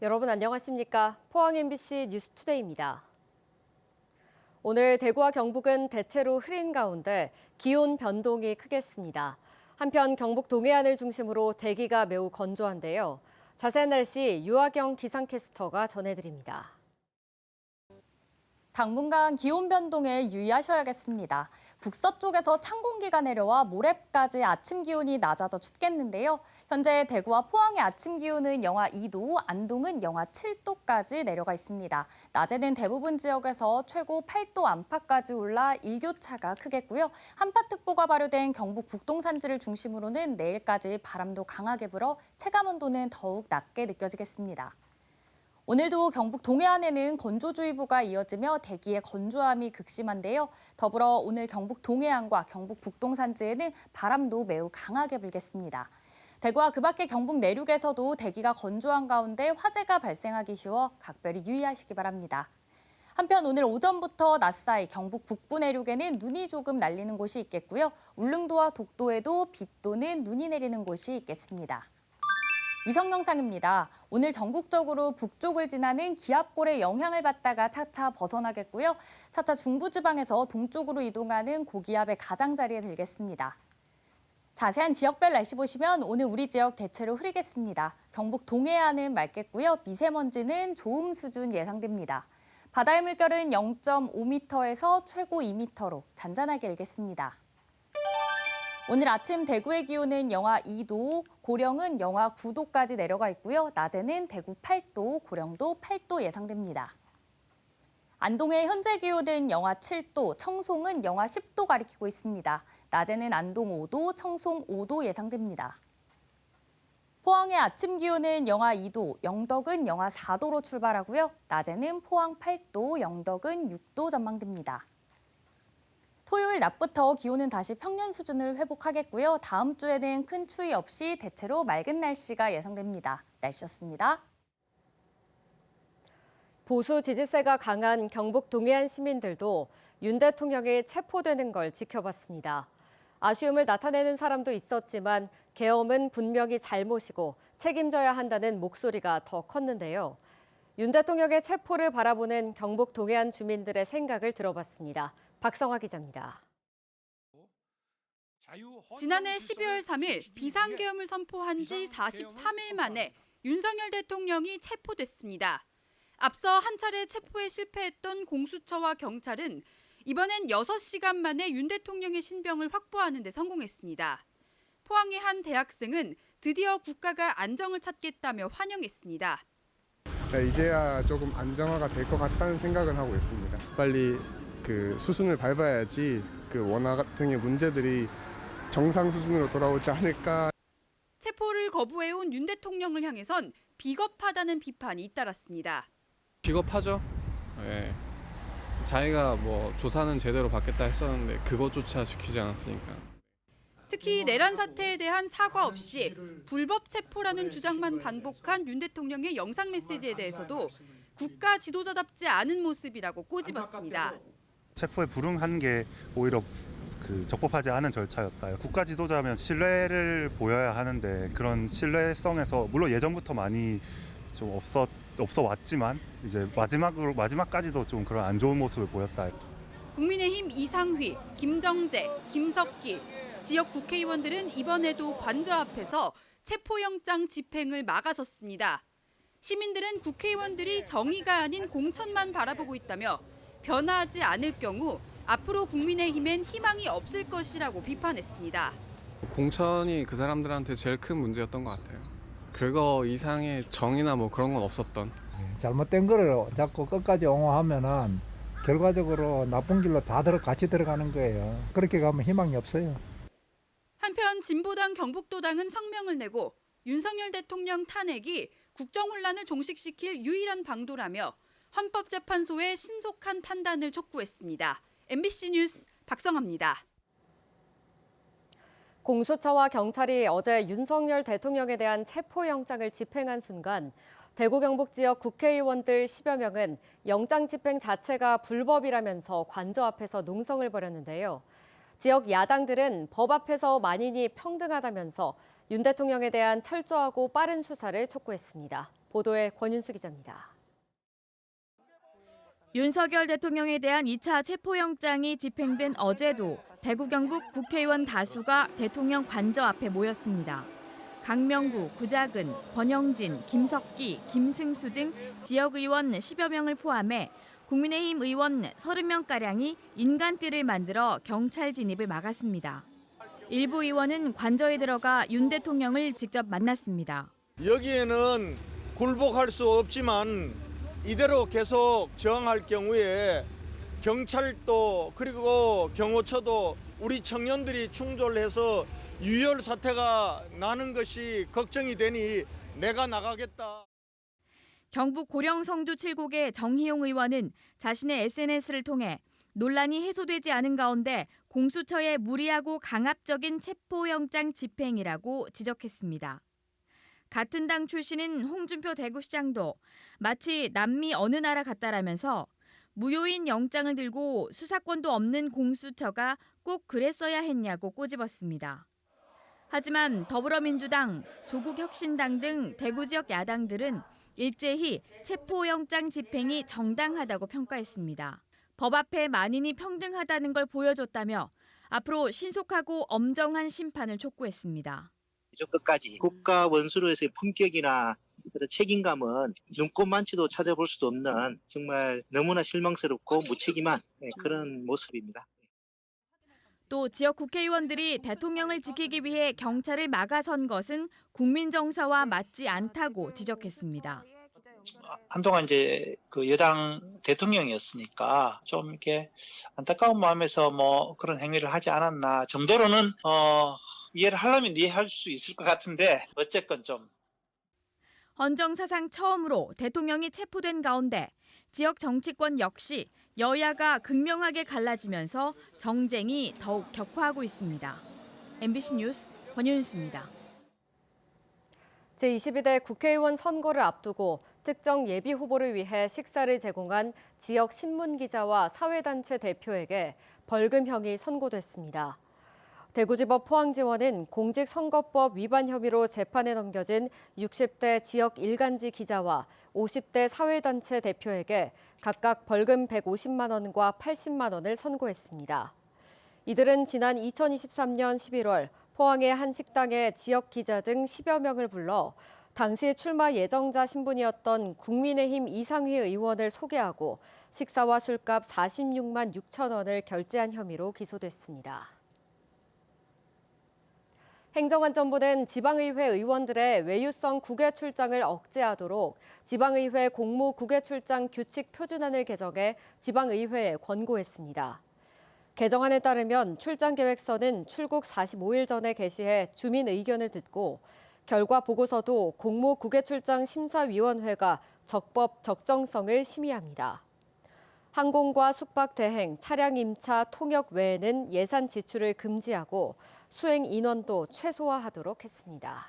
여러분 안녕하십니까? 포항 MBC 뉴스투데이입니다. 오늘 대구와 경북은 대체로 흐린 가운데 기온 변동이 크겠습니다. 한편 경북 동해안을 중심으로 대기가 매우 건조한데요. 자세한 날씨 유아경 기상캐스터가 전해드립니다. 당분간 기온 변동에 유의하셔야겠습니다. 북서쪽에서 찬 공기가 내려와 모레까지 아침 기온이 낮아져 춥겠는데요. 현재 대구와 포항의 아침 기온은 영하 2도, 안동은 영하 7도까지 내려가 있습니다. 낮에는 대부분 지역에서 최고 8도 안팎까지 올라 일교차가 크겠고요. 한파특보가 발효된 경북 북동 산지를 중심으로는 내일까지 바람도 강하게 불어 체감 온도는 더욱 낮게 느껴지겠습니다. 오늘도 경북 동해안에는 건조주의보가 이어지며 대기의 건조함이 극심한데요. 더불어 오늘 경북 동해안과 경북 북동 산지에는 바람도 매우 강하게 불겠습니다. 대구와 그 밖의 경북 내륙에서도 대기가 건조한 가운데 화재가 발생하기 쉬워 각별히 유의하시기 바랍니다. 한편 오늘 오전부터 낮 사이 경북 북부 내륙에는 눈이 조금 날리는 곳이 있겠고요. 울릉도와 독도에도 비 또는 눈이 내리는 곳이 있겠습니다. 위성 영상입니다. 오늘 전국적으로 북쪽을 지나는 기압골의 영향을 받다가 차차 벗어나겠고요. 차차 중부지방에서 동쪽으로 이동하는 고기압의 가장자리에 들겠습니다. 자세한 지역별 날씨 보시면 오늘 우리 지역 대체로 흐리겠습니다. 경북 동해안은 맑겠고요. 미세먼지는 좋음 수준 예상됩니다. 바다의 물결은 0.5m에서 최고 2m로 잔잔하게 일겠습니다. 오늘 아침 대구의 기온은 영하 2도, 고령은 영하 9도까지 내려가 있고요. 낮에는 대구 8도, 고령도 8도 예상됩니다. 안동의 현재 기온은 영하 7도, 청송은 영하 10도 가리키고 있습니다. 낮에는 안동 5도, 청송 5도 예상됩니다. 포항의 아침 기온은 영하 2도, 영덕은 영하 4도로 출발하고요. 낮에는 포항 8도, 영덕은 6도 전망됩니다. 토요일 낮부터 기온은 다시 평년 수준을 회복하겠고요. 다음 주에는 큰 추위 없이 대체로 맑은 날씨가 예상됩니다. 날씨였습니다. 보수 지지세가 강한 경북 동해안 시민들도 윤 대통령이 체포되는 걸 지켜봤습니다. 아쉬움을 나타내는 사람도 있었지만 계엄은 분명히 잘못이고 책임져야 한다는 목소리가 더 컸는데요. 윤 대통령의 체포를 바라보는 경북 동해안 주민들의 생각을 들어봤습니다. 박성화 기자입니다. 지난해 12월 3일 비상계엄을 선포한 지 43일 만에 윤석열 대통령이 체포됐습니다. 앞서 한 차례 체포에 실패했던 공수처와 경찰은 이번엔 6시간 만에 윤 대통령의 신병을 확보하는 데 성공했습니다. 포항의 한 대학생은 드디어 국가가 안정을 찾겠다며 환영했습니다. 이제야 조금 안정화가 될 것 같다는 생각은 하고 있습니다. 빨리 수순을 밟아야지 원화 같은 문제들이 정상 수준으로 돌아오지 않을까. 체포를 거부해온 윤 대통령을 향해선 비겁하다는 비판이 잇따랐습니다. 비겁하죠. 예. 자기가 조사는 제대로 받겠다 했었는데 그것조차 지키지 않았으니까. 특히 내란 사태에 대한 사과 없이 불법 체포라는 주장만 반복한 윤 대통령의 영상 메시지에 대해서도 국가 지도자답지 않은 모습이라고 꼬집었습니다. 체포에 불응한 게 오히려 적법하지 않은 절차였다. 국가 지도자면 신뢰를 보여야 하는데 그런 신뢰성에서 물론 예전부터 많이 좀 없어 왔지만 이제 마지막까지도 좀 그런 안 좋은 모습을 보였다. 국민의힘 이상휘, 김정재, 김석기 지역 국회의원들은 이번에도 관저 앞에서 체포영장 집행을 막아섰습니다. 시민들은 국회의원들이 정의가 아닌 공천만 바라보고 있다며 변화하지 않을 경우 앞으로 국민의힘엔 희망이 없을 것이라고 비판했습니다. 공천이 그 사람들한테 제일 큰 문제였던 것 같아요. 그거 이상의 정의나 그런 건 없었던. 잘못된 거를 자꾸 끝까지 옹호하면은 결과적으로 나쁜 길로 다 같이 들어가는 거예요. 그렇게 가면 희망이 없어요. 한편 진보당 경북도당은 성명을 내고 윤석열 대통령 탄핵이 국정혼란을 종식시킬 유일한 방도라며 헌법재판소의 신속한 판단을 촉구했습니다. MBC 뉴스 박성화입니다. 공수처와 경찰이 어제 윤석열 대통령에 대한 체포영장을 집행한 순간 대구 경북 지역 국회의원들 10여 명은 영장 집행 자체가 불법이라면서 관저 앞에서 농성을 벌였는데요. 지역 야당들은 법 앞에서 만인이 평등하다면서 윤 대통령에 대한 철저하고 빠른 수사를 촉구했습니다. 보도에 권윤수 기자입니다. 윤석열 대통령에 대한 2차 체포영장이 집행된 어제도 대구 경북 국회의원 다수가 대통령 관저 앞에 모였습니다. 강명구, 구자근, 권영진, 김석기, 김승수 등 지역의원 10여 명을 포함해 국민의힘 의원 30명가량이 인간띠를 만들어 경찰 진입을 막았습니다. 일부 의원은 관저에 들어가 윤 대통령을 직접 만났습니다. 여기에는 굴복할 수 없지만 이대로 계속 저항할 경우에 경찰도 그리고 경호처도 우리 청년들이 충돌해서 유혈 사태가 나는 것이 걱정이 되니 내가 나가겠다. 경북 고령 성주 7곡의 정희용 의원은 자신의 SNS를 통해 논란이 해소되지 않은 가운데 공수처의 무리하고 강압적인 체포영장 집행이라고 지적했습니다. 같은 당 출신인 홍준표 대구시장도 마치 남미 어느 나라 같다라면서 무효인 영장을 들고 수사권도 없는 공수처가 꼭 그랬어야 했냐고 꼬집었습니다. 하지만 더불어민주당, 조국혁신당 등 대구 지역 야당들은 일제히 체포영장 집행이 정당하다고 평가했습니다. 법 앞에 만인이 평등하다는 걸 보여줬다며 앞으로 신속하고 엄정한 심판을 촉구했습니다. 끝까지 국가 원수로서의 품격이나 책임감은 눈꼽만치도 찾아볼 수도 없는 정말 너무나 실망스럽고 무책임한 그런 모습입니다. 또 지역 국회의원들이 대통령을 지키기 위해 경찰을 막아선 것은 국민 정서와 맞지 않다고 지적했습니다. 한동안 이제 그 여당 대통령이었으니까 좀 이렇게 안타까운 마음에서 뭐 그런 행위를 하지 않았나 정도로는 이해를 하려면 이해할 수 있을 것 같은데 어쨌건 좀. 헌정사상 처음으로 대통령이 체포된 가운데 지역 정치권 역시 여야가 극명하게 갈라지면서 정쟁이 더욱 격화하고 있습니다. MBC 뉴스 권윤수입니다. 제22대 국회의원 선거를 앞두고 특정 예비 후보를 위해 식사를 제공한 지역 신문 기자와 사회단체 대표에게 벌금형이 선고됐습니다. 대구지법 포항지원은 공직선거법 위반 혐의로 재판에 넘겨진 60대 지역 일간지 기자와 50대 사회단체 대표에게 각각 벌금 150만 원과 80만 원을 선고했습니다. 이들은 지난 2023년 11월 포항의 한 식당에 지역 기자 등 10여 명을 불러 당시 출마 예정자 신분이었던 국민의힘 이상휘 의원을 소개하고 식사와 술값 46만 6천 원을 결제한 혐의로 기소됐습니다. 행정안전부는 지방의회 의원들의 외유성 국외 출장을 억제하도록 지방의회 공무 국외 출장 규칙 표준안을 개정해 지방의회에 권고했습니다. 개정안에 따르면 출장 계획서는 출국 45일 전에 게시해 주민 의견을 듣고 결과 보고서도 공무 국외 출장 심사위원회가 적법 적정성을 심의합니다. 항공과 숙박 대행, 차량 임차, 통역 외에는 예산 지출을 금지하고 수행 인원도 최소화하도록 했습니다.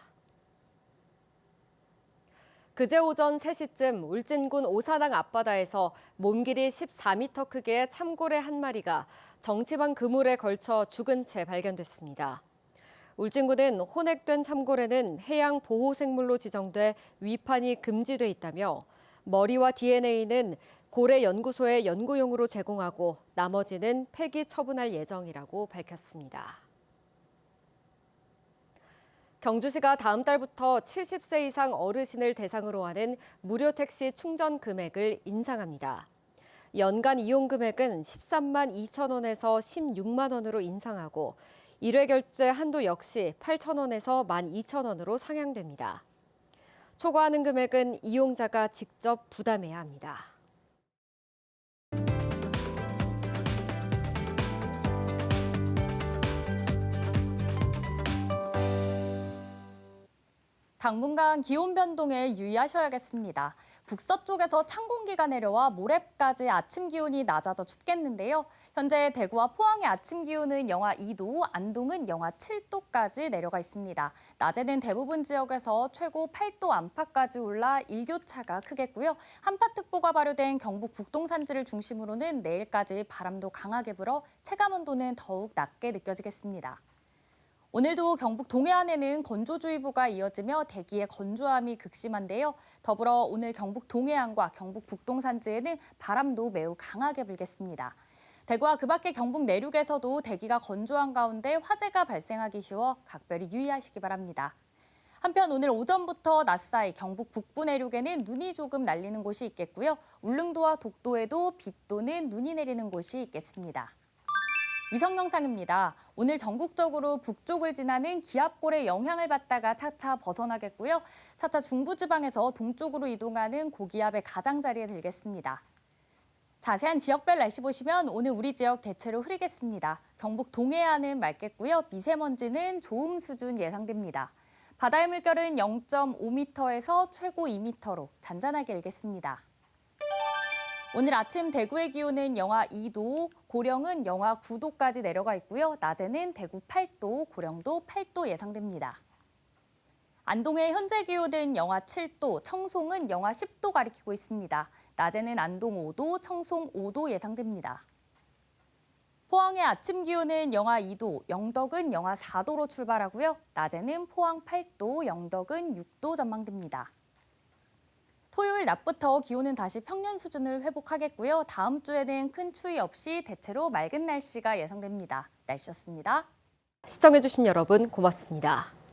그제 오전 3시쯤 울진군 오산항 앞바다에서 몸길이 14m 크기의 참고래 한 마리가 정치방 그물에 걸쳐 죽은 채 발견됐습니다. 울진군은 혼액된 참고래는 해양 보호생물로 지정돼 위판이 금지돼 있다며 머리와 DNA는 고래연구소에 연구용으로 제공하고 나머지는 폐기 처분할 예정이라고 밝혔습니다. 경주시가 다음 달부터 70세 이상 어르신을 대상으로 하는 무료 택시 충전 금액을 인상합니다. 연간 이용 금액은 13만 2천 원에서 16만 원으로 인상하고 1회 결제 한도 역시 8천 원에서 12,000원으로 상향됩니다. 초과하는 금액은 이용자가 직접 부담해야 합니다. 당분간 기온 변동에 유의하셔야겠습니다. 북서쪽에서 찬 공기가 내려와 모레까지 아침 기온이 낮아져 춥겠는데요. 현재 대구와 포항의 아침 기온은 영하 2도, 안동은 영하 7도까지 내려가 있습니다. 낮에는 대부분 지역에서 최고 8도 안팎까지 올라 일교차가 크겠고요. 한파특보가 발효된 경북 북동 산지를 중심으로는 내일까지 바람도 강하게 불어 체감 온도는 더욱 낮게 느껴지겠습니다. 오늘도 경북 동해안에는 건조주의보가 이어지며 대기의 건조함이 극심한데요. 더불어 오늘 경북 동해안과 경북 북동 산지에는 바람도 매우 강하게 불겠습니다. 대구와 그 밖의 경북 내륙에서도 대기가 건조한 가운데 화재가 발생하기 쉬워 각별히 유의하시기 바랍니다. 한편 오늘 오전부터 낮 사이 경북 북부 내륙에는 눈이 조금 날리는 곳이 있겠고요. 울릉도와 독도에도 비 또는 눈이 내리는 곳이 있겠습니다. 위성 영상입니다. 오늘 전국적으로 북쪽을 지나는 기압골의 영향을 받다가 차차 벗어나겠고요. 차차 중부지방에서 동쪽으로 이동하는 고기압의 가장자리에 들겠습니다. 자세한 지역별 날씨 보시면 오늘 우리 지역 대체로 흐리겠습니다. 경북 동해안은 맑겠고요. 미세먼지는 좋음 수준 예상됩니다. 바다의 물결은 0.5m에서 최고 2m로 잔잔하게 일겠습니다. 오늘 아침 대구의 기온은 영하 2도, 고령은 영하 9도까지 내려가 있고요. 낮에는 대구 8도, 고령도 8도 예상됩니다. 안동의 현재 기온은 영하 7도, 청송은 영하 10도 가리키고 있습니다. 낮에는 안동 5도, 청송 5도 예상됩니다. 포항의 아침 기온은 영하 2도, 영덕은 영하 4도로 출발하고요. 낮에는 포항 8도, 영덕은 6도 전망됩니다. 토요일 낮부터 기온은 다시 평년 수준을 회복하겠고요. 다음 주에는 큰 추위 없이 대체로 맑은 날씨가 예상됩니다. 날씨였습니다. 시청해주신 여러분 고맙습니다.